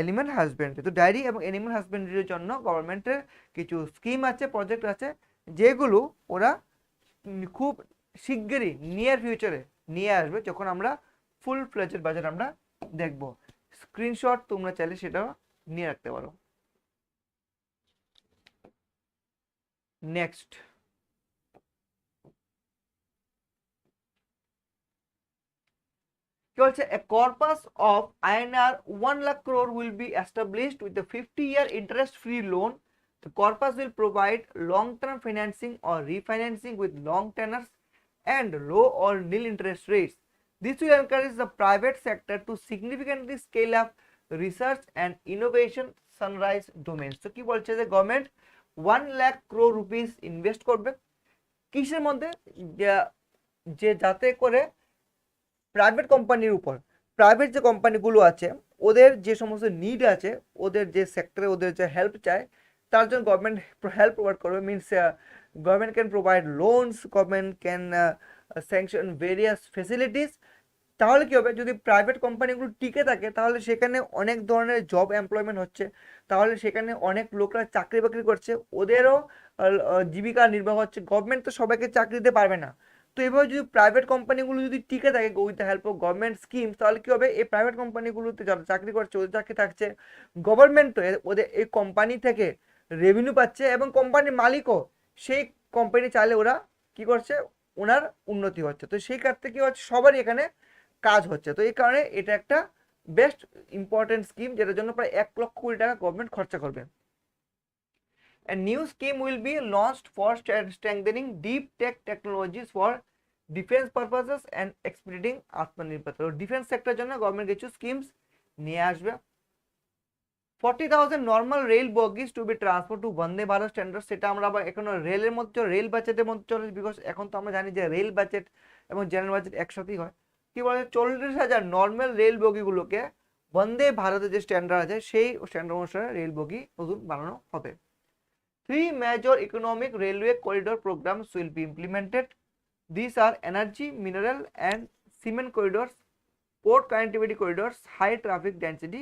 Animal Husbandry. তো diary এবং animal হাজবেন্ডারির জন্য গভর্নমেন্টের কিছু scheme আছে, project আছে, যেগুলো ওরা খুব শিগগিরই নিয়ার ফিউচারে নিয়ে আসবে, যখন আমরা ফুল ফ্লেজেড বাজেট আমরা দেখব। স্ক্রিনশট তোমরা চাইলে সেটাও নিয়ে রাখতে পারো। নেক্সট কি বলছে, a corpus of INR 1 lakh crore will be established with a 50-year interest-free loan. The corpus will provide long-term financing or refinancing with long tenors and low or nil interest rates. This will encourage the private sector to significantly scale up research and innovation sunrise domains. তো কি বলছে যে government 1 lakh crore rupees invest করবে কিসের মধ্যে, যে যাতে করে প্রাইভেট কোম্পানির উপর, প্রাইভেট যে কোম্পানিগুলো আছে ওদের যে সমস্ত নিড আছে, ওদের যে সেক্টরে ওদের যে হেল্প চায়, তার জন্য গভর্নমেন্ট হেল্প প্রোভাইড করবে। Means government can provide loans, government can sanction various facilities. তাহলে কি হবে, যদি প্রাইভেট কোম্পানিগুলো টিকে থাকে তাহলে সেখানে অনেক ধরনের জব এমপ্লয়মেন্ট হচ্ছে, তাহলে সেখানে অনেক লোকরা চাকরি বাকরি করছে, ওদেরও জীবিকা নির্বাহ হচ্ছে। গভর্নমেন্ট তো সবাইকে চাকরি দিতে পারবে না, তো এভাবে যদি প্রাইভেট কোম্পানিগুলো যদি টিকে থাকে with the help of government scheme, তাহলে কি হবে, এই প্রাইভেট কোম্পানিগুলোতে যারা চাকরি করছে ওদের চাকরি থাকছে, গভর্নমেন্ট তো ওদের এই কোম্পানি থেকে রেভিনিউ পাচ্ছে, এবং কোম্পানির মালিকও সেই কোম্পানি চাইলে ওরা কি করছে, ওনার উন্নতি হচ্ছে। তো সেই ক্ষেত্রে কি হচ্ছে, সবারই এখানে কাজ হচ্ছে। তো এই কারণে এটা একটা বেস্ট ইম্পর্টেন্ট স্কিম, যেটার জন্য প্রায় 1 লক্ষ কোটি টাকা গভর্নমেন্ট খরচা করবে। A new scheme will be launched for strengthening deep tech technologies for defense purposes and expediting আত্মনির্ভরতা। ডিফেন্স সেক্টরের জন্য গভর্নমেন্ট কিছু স্কিমস নিয়ে আসবে। 40,000 normal rail bogies to be transfer to Vande Bharat standard. সেটা আমরা আবার এখন রেলের মধ্যে, রেল বাজেটের মধ্যে চলে, বিকজ এখন তো আমরা জানি যে রেল বাজেট এবং জেনারেল বাজেট একসাথেই হয়। কি বলে, 40,000 নর্মাল রেল বগিগুলোকে বন্দে ভারতের যে স্ট্যান্ডার্ড আছে সেই স্ট্যান্ডার্ড অনুসারে রেল বগি নতুন বানানো হবে। 3 major economic railway corridor programs will be implemented. These are energy, mineral and cement corridors, port connectivity corridors, high traffic density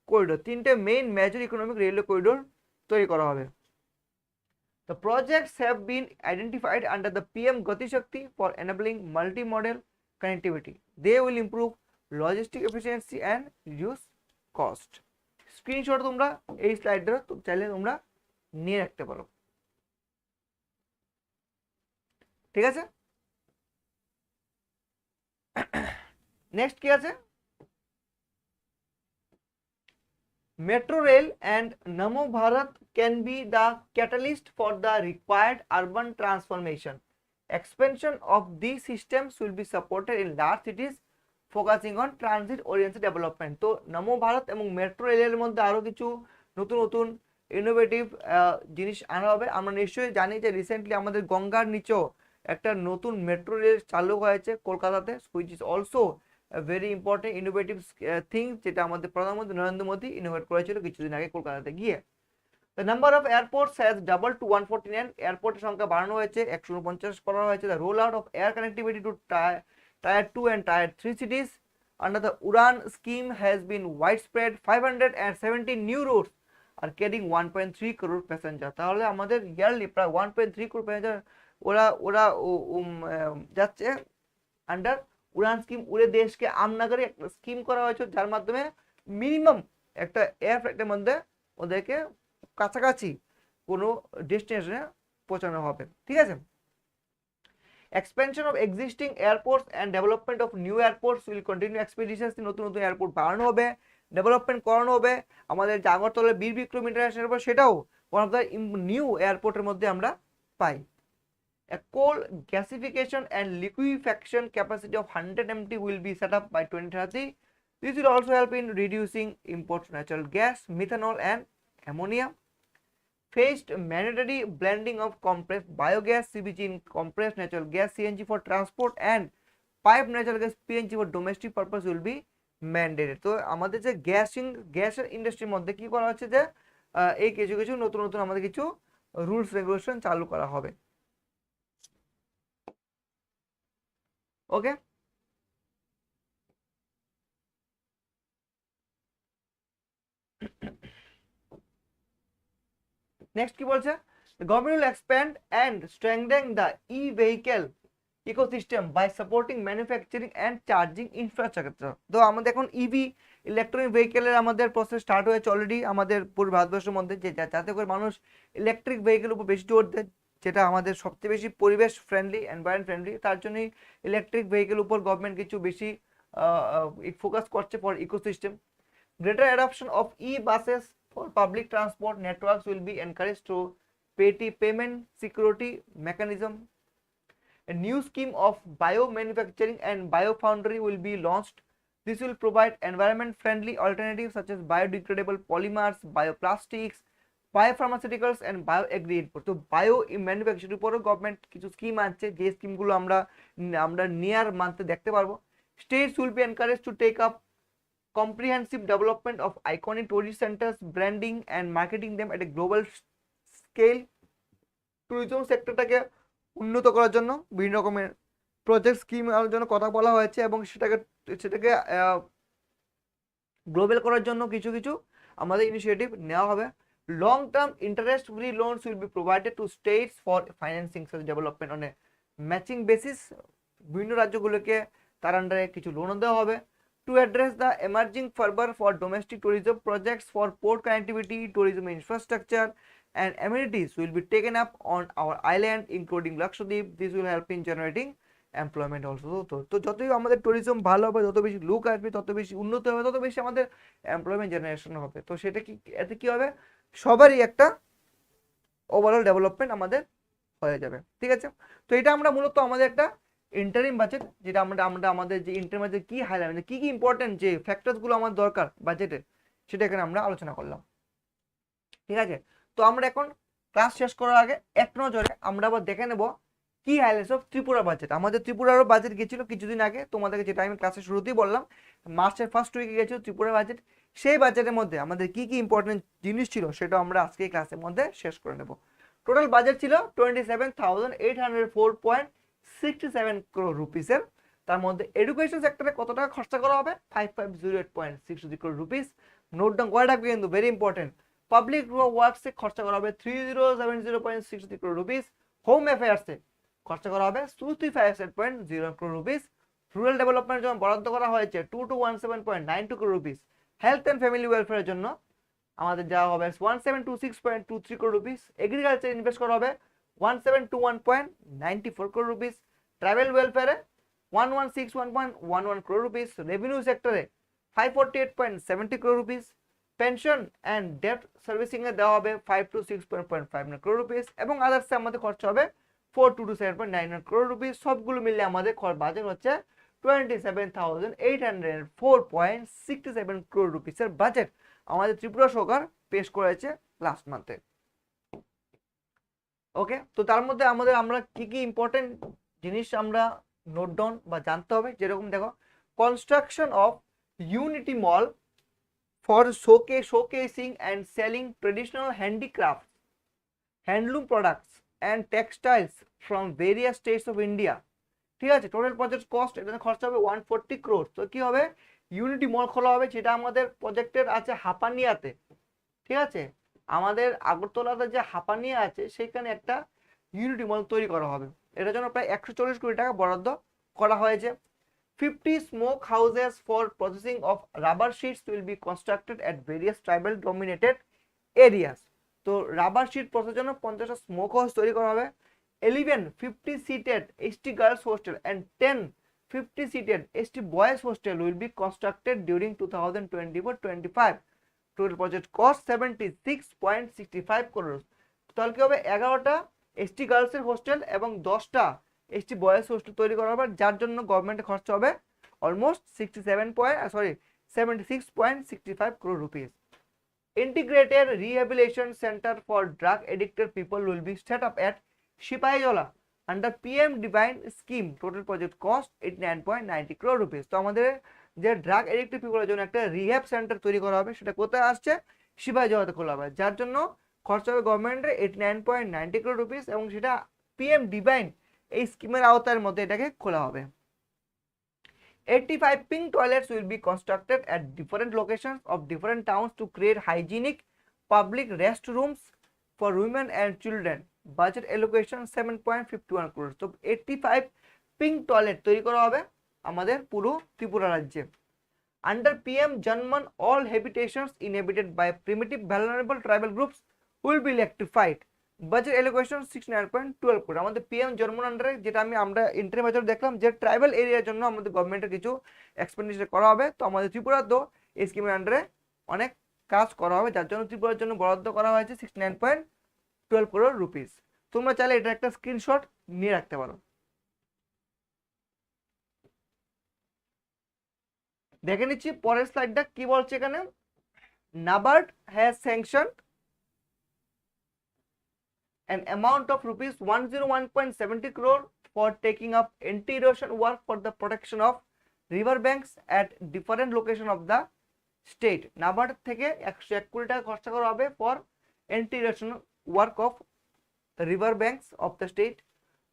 corridor. তিনটে main major economic railway corridor তৈরি করা হবে। The projects have been identified under the PM Gati Shakti for enabling multimodal connectivity. They will improve logistic efficiency and reduce cost. Screenshot তোমরা এই স্লাইডটা চাইলে তোমরা নিয়ে রাখতে পারো, ঠিক আছে। নেক্সট কি আছে, Metro rail and Namo Bharat can be the catalyst for the required urban transformation. Expansion of these systems will be supported in large cities focusing on transit oriented development. তো নমো ভারত এবং মেট্রো রেলের মধ্যে আরো কিছু নতুন নতুন ইনোভেটিভ জিনিস আনা হবে। আমরা নিশ্চয়ই জানি যে রিসেন্টলি আমাদের গঙ্গার নিচেও একটা নতুন মেট্রো রেল চালু হয়েছে কলকাতাতে, which is also very important innovative thing, যেটা আমাদের প্রধানমন্ত্রী নরেন্দ্র মোদী ইনোভেট করেছিল কিছুদিন আগে কলকাতাতে গিয়ে। The number of airports has doubled to 149. এয়ারপোর্টের সংখ্যা বাড়ানো হয়েছে, 149 করা হয়েছে। The rollout of air connectivity to tier 2 and tier 3 cities under the Udan scheme has been widespread. 570 new routes are carrying 1.3 crore passenger. তাহলে আমাদের ইয়ারলি প্রায় 1.3 crore passenger ওরা ওরা যাচ্ছে আন্ডার উড়ান স্কিম। উড়ে দেশকে আমনাগারে একটা স্কিম করা হয়েছে, যার মাধ্যমে মিনিমাম একটা এয়ার ফ্লাইটের মধ্যে ওদেরকে কাছাকাছি কোনো ডেস্টিনেশনে পৌঁছানো হবে। ঠিক আছে। Expansion of existing airports and development of new airports will continue expeditiously. নতুন নতুন এয়ারপোর্ট বাড়ানো হবে, ডেভেলপমেন্ট করানো হবে। আমাদের যে আগরতলা বীর বিক্রম ইন্টারন্যাশনাল এয়ারপোর্ট, সেটাও ওয়ান অফ দ্য নিউ এয়ারপোর্টের মধ্যে আমরা পাই। A coal gasification and liquefaction capacity of 100 MT will be set up by 2030. This will also help in reducing imports of natural gas, methanol and ammonia. Phased mandatory blending of compressed biogas CBG in compressed natural gas CNG for transport and piped natural gas PNG for domestic purpose will be mandated. তো আমাদের যে গ্যাসের ইন্ডাস্ট্রির মধ্যে কি করা হচ্ছে যে এই কিছু কিছু নতুন নতুন আমাদের কিছু রুলস রেগুলেশন চালু করা হবে। ওকে, নেক্সট কি বলছে, the government will expand and strengthen the e-vehicle ecosystem by supporting manufacturing and charging infrastructure. তো আমাদের এখন ইভি ইলেকট্রনিক ভেহিকেলের আমাদের প্রসেস স্টার্ট হয়েছে অলরেডি আমাদের পুরো ভারতবর্ষের মধ্যে, যে যাতে করে মানুষ ইলেকট্রিক ভেহিকেলের উপর বেশি জোর দেয়, যেটা আমাদের সবচেয়ে বেশি পরিবেশ ফ্রেন্ডলি, এনভায়রনমেন্ট ফ্রেন্ডলি। তার জন্যই ইলেকট্রিক ভেহিকেল উপর গভর্নমেন্ট কিছু বেশি ফোকাস করছে for ecosystem. Greater adoption of e buses for public transport networks will be encouraged through payment security mechanism. A new scheme of biomanufacturing and biofoundry will be launched. This will provide environment friendly alternatives such as biodegradable polymers, bioplastics, biopharmaceuticals and bioagri input. তো bio manufacturing উপরও government কিছু scheme আনছে, যে স্কিমগুলো আমরা near মান্থে দেখতে পারবো। States will be encouraged to take up comprehensive development of iconic tourist centers, branding and marketing them at a global scale. Tourism সেক্টরটাকে উন্নত করার জন্য বিভিন্ন রকমের প্রজেক্ট স্কিম জন্য কথা বলা হয়েছে, এবং সেটাকে গ্লোবাল করার জন্য কিছু কিছু আমাদের ইনিশিয়েটিভ নেওয়া হবে। Long term interest free loans will be provided to states for financing such development on a matching basis. বিভিন্ন রাজ্যগুলোকে তার আন্ডারে কিছু লোনও দেওয়া হবে। To address the emerging fervor for domestic tourism, projects for port connectivity, tourism infrastructure and amenities will be taken up on our island including Lakshadweep. This will help in generating employment also. তো যতই আমাদের tourism ভালো হবে, যত বেশি লোক আসবে, তত বেশি উন্নত হবে, তত বেশি আমাদের এমপ্লয়মেন্ট জেনারেশন হবে। তো সেটা কি, এতে কি হবে, সবারই একটা ওভারঅল ডেভেলপমেন্ট আমাদের হয়ে যাবে। ঠিক আছে। তো এটা আমরা মূলত আমাদের একটা ইন্টারিম বাজেট, যেটা আমরা আমাদের যে ইন্টারিম বাজেট কি হাইলাইট, কি কি ইম্পর্টেন্ট যে ফ্যাক্টরসগুলো আমার দরকার বাজেটে, সেটা এখানে আমরা আলোচনা করলাম। ঠিক আছে। তো আমরা এখন ক্লাস শেষ করার আগে এক নজরে আমরা আবার দেখে নেব কি হাইলাইটস অফ ত্রিপুরা বাজেট। আমাদের ত্রিপুরারও বাজেট গেছিল কিছুদিন আগে, তোমাদেরকে যেটা আমি ক্লাসের শুরুতেই বললাম, মার্চের ফার্স্ট উইকে গেছিল ত্রিপুরা বাজেট। সেই বাজেটের মধ্যে আমাদের কি কি ইম্পর্টেন্ট জিনিস ছিল সেটা আমরা আজকে ক্লাসের মধ্যে শেষ করে নেব। টোটাল বাজেট ছিল 27,804.67 crore রুপিসের। তার মধ্যে এডুকেশন সেক্টরে কত টাকা খরচা করা হবে, 5508.63 crore রুপিস। নোট ডাউন করে রাখবে কিন্তু, ভেরি ইম্পর্টেন্ট। পাবলিক ওয়ার্কসে খরচা করা হবে 3070.63 crore রুপিস। হোম অ্যাফেয়ার্সে খরচা করা হবে 2357.0 crore রুপিস। রুরাল ডেভেলপমেন্টের জন্য বরাদ্দ করা হয়েছে 2217.92 crore rupees. Health and family ওয়েলফেয়ারের জন্য আমাদের দেওয়া হবে 1726.23 crore রুপিস। এগ্রিকালচার ইনভেস্ট করা হবে 1721.94 crore রুপিস। ট্রাভেল ওয়েলফেয়ারে 1161.11 crore রুপিস। রেভিনিউ সেক্টরে 548.70 crore rupees. Pension and debt servicing এ দেওয়া হবে 5 to 6.5 crore রুপিস, এবং আদার্সে আমাদের খরচ হবে 4 to 7.9 crore রুপিস। সবগুলো মিলে আমাদের বাজেট হচ্ছে 27,804.67 crore রুপিসের বাজেট আমাদের ত্রিপুরা সরকার পেশ করেছে লাস্ট মান্থে। ওকে, তো তার মধ্যে আমরা কি কি ইম্পর্টেন্ট জিনিস আমরা নোট ডাউন বা জানতে হবে, যেরকম দেখো construction of unity mall for showcasing and selling traditional handicraft, handloom products and textiles from various states of India. ঠিক আছে, টোটাল প্রজেক্ট কস্ট এটাতে খরচা হবে 140 crore। তো কি হবে, ইউনিটি মল খোলা হবে, যেটা আমাদের প্রজেক্টের আছে হাপানিয়াতে। ঠিক আছে, আমাদের আগরতলাতে যে হাপানিয়া আছে সেখানে একটা ইউনিটি মল তৈরি করা হবে। এটার জন্য প্রায় 140 কোটি টাকা বরাদ্দ করা হয়েছে। 50 smoke houses for processing of rubber sheets will be constructed at various tribal dominated areas। তো রাবার শিট প্রসেসের জন্য 50টা স্মোক হাউস তৈরি করা হবে। 11 50 seated ST girls hostel and 10 50 seated ST boys hostel will be constructed during 2024-25। Total project cost 76.65 crore। তাহলে কি হবে, 11টা ST গার্লসের hostel এবং 10টা এসটি বয়েজ হোস্টেল তৈরি করা হবে, যার জন্য গভর্নমেন্টের খরচ হবে almost 76.65 crore rupees। Integrated rehabilitation center for drug addicted people will be set up at Shipaijola under PM Divine scheme। Total project cost 89.90 crore rupees। তো আমাদের যে ড্রাগ এডিক্টেড পিপলের জন্য একটা রিহ্যাব সেন্টার তৈরি করা হবে, সেটা কোথায় আসছে, শিবাইজলাতে খোলা হবে, যার জন্য খরচ হবে গভর্নমেন্টের 89.90 crore rupees, এবং সেটা PM ডিভাইন এই স্কিমের আওতার মধ্যে এটাকে খোলা হবে। 85 pink toilets will be constructed at different locations of different towns to create hygienic public restrooms for women and children। Budget allocation 7.51 crores। তো 85 pink toilet তৈরি করা হবে আমাদের পুরো ত্রিপুরা রাজ্যে। Under PM Janman, all habitations inhabited by primitive vulnerable tribal groups will be electrified। Budget allocation 69.12 crore। আমাদের PM জন্মন আন্ডারে, যেটা আমরা ইন্টারিম বাজার দেখলাম যে ট্রাইবাল এরিয়ার জন্য আমাদের গভর্নমেন্টের কিছু এক্সপেন্ডিচার করা হবে। তো আমাদের ত্রিপুরাতেও এই স্কিমের আন্ডারে অনেক কাজ করা হবে, যার জন্য ত্রিপুরার জন্য বরাদ্দ করা হয়েছে 69.12 crore রুপিস। তোমরা চাইলে এটা একটা স্ক্রিনশট নিয়ে রাখতে পারো। দেখে নিচ্ছি পরের স্লাইডটা কি বলছে এখানে। NABARD has sanctioned an amount of rupees 101.70 crore for taking up anti-erosion work for the protection of river banks at different location of the state। NABARD থেকে 101 কোটি টাকা খরচ করা হবে for anti-erosion work of river banks of the state।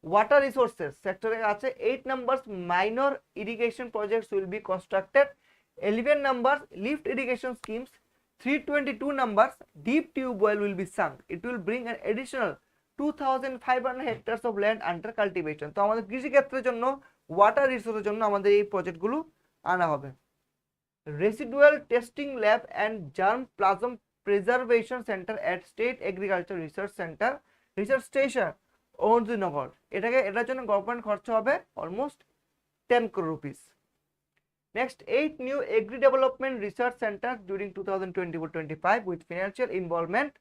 Water resources sector আছে 8 numbers minor irrigation projects will be constructed। 11 numbers lift irrigation schemes। 322 numbers deep tube well will be sunk। It will bring an additional 2500 hectares of land under cultivation। তো আমাদের কৃষি ক্ষেত্রের জন্য water রিসোর্সের জন্য আমাদের এই প্রজেক্টগুলো আনা হবে। Residual testing lab and germ plasm preservation center at State Agriculture Research Center Research Station অঞ্জনগর, এটার জন্য গভর্নমেন্ট খরচ হবে almost 10 crore rupees। Next, 8 new agri development research centers during 2024-25 with financial involvement।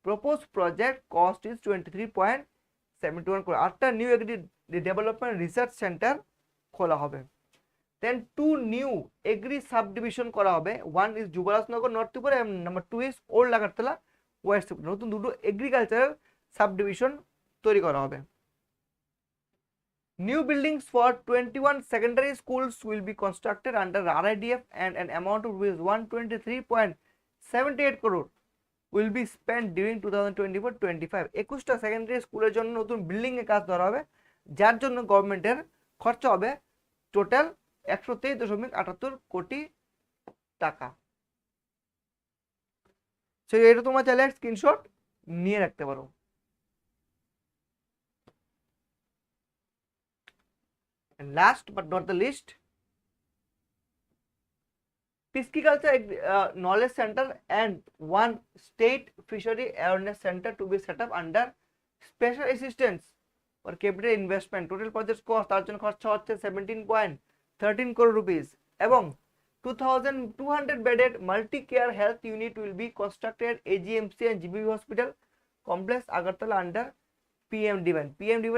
Proposed project cost is 23.71 crore। 8টা new agri development research centre খোলা হবে। Then 2 new agri subdivision করা হবে। 1 is Jubarajnagar north Tripura এবং number 2 is old Agartala West Tripura. নতুন দুটো agricultural subdivision তৈরি করা হবে। New buildings for 21 secondary schools will be constructed under RIDF and an amount of 123.78 crore will be spent during 2024-25। 21টা secondary স্কুলের জন্য নতুন বিল্ডিং এর কাজ ধরা হবে, যার জন্য গভর্নমেন্টের খরচা হবে টোটাল 123.78 কোটি টাকা। সো এটা তোমরা চাইলে স্ক্রিনশট নিয়ে রাখতে পারো। And last but not the least, Pisciculture Knowledge Center and 1 State Fishery Awareness Center to be set up under Special Assistance for Capital Investment। Total project cost তার জন্য খরচা হচ্ছে 17.13 crore rupees এবং 2200 bedded multi-care health unit will be constructed AGMC and GBV hospital complex Agartala under PM Divan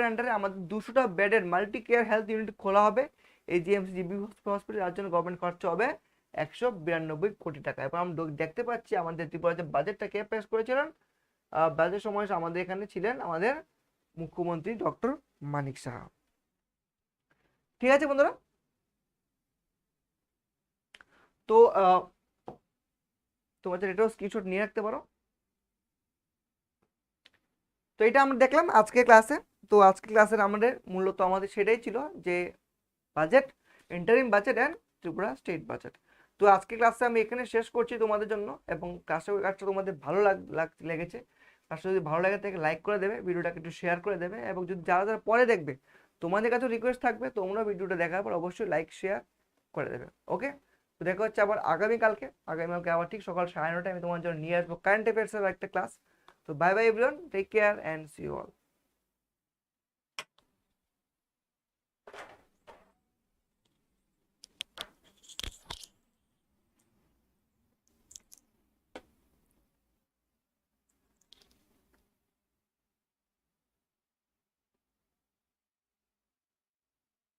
আন্ডারে আমাদের 200টা বেডের multi care health unit খোলা হবে। এজিএমসি জিবিভি হসপিটাল, যার জন্য গভর্নমেন্ট খরচ হবে 192 কোটি টাকা। এবার আমরা দেখতে পাচ্ছি আমাদের ত্রিপুরা যে বাজেটটা কে পেশ করেছিলেন, বাজেট সময় আমাদের এখানে ছিলেন আমাদের মুখ্যমন্ত্রী ডক্টর মানিক সাহা। ঠিক আছে বন্ধুরা, তো তোমাদের এটাও স্ক্রিনশট নিয়ে রাখতে পারো। তো এটা আমরা দেখলাম আজকে ক্লাসে। তো আজকে ক্লাসের আমাদের সেটাই ছিল যে budget, interim budget and Tripura state budget. তো আজকে ক্লাসে আমি এখানে শেষ করছি তোমাদের জন্য, এবং ক্লাসটা তোমাদের ভালো লেগেছে, ক্লাসটা যদি ভালো লাগে থাকে লাইক করে দেবে, ভিডিওটাকে একটু শেয়ার করে দেবে, এবং যদি যারা যারা পরে দেখবে তোমাদের কাছে রিকোয়েস্ট থাকবে তোমরা ভিডিওটা দেখার পর অবশ্যই লাইক শেয়ার করে দেবে। ওকে, তো দেখা হচ্ছে আবার আগামীকালকে আবার ঠিক সকাল 9:30 আমি তোমার জন্য নিয়ে আসবো কারেন্ট অ্যাফেয়ার্সের একটা ক্লাস। তো bye bye everyone, take care and see you all.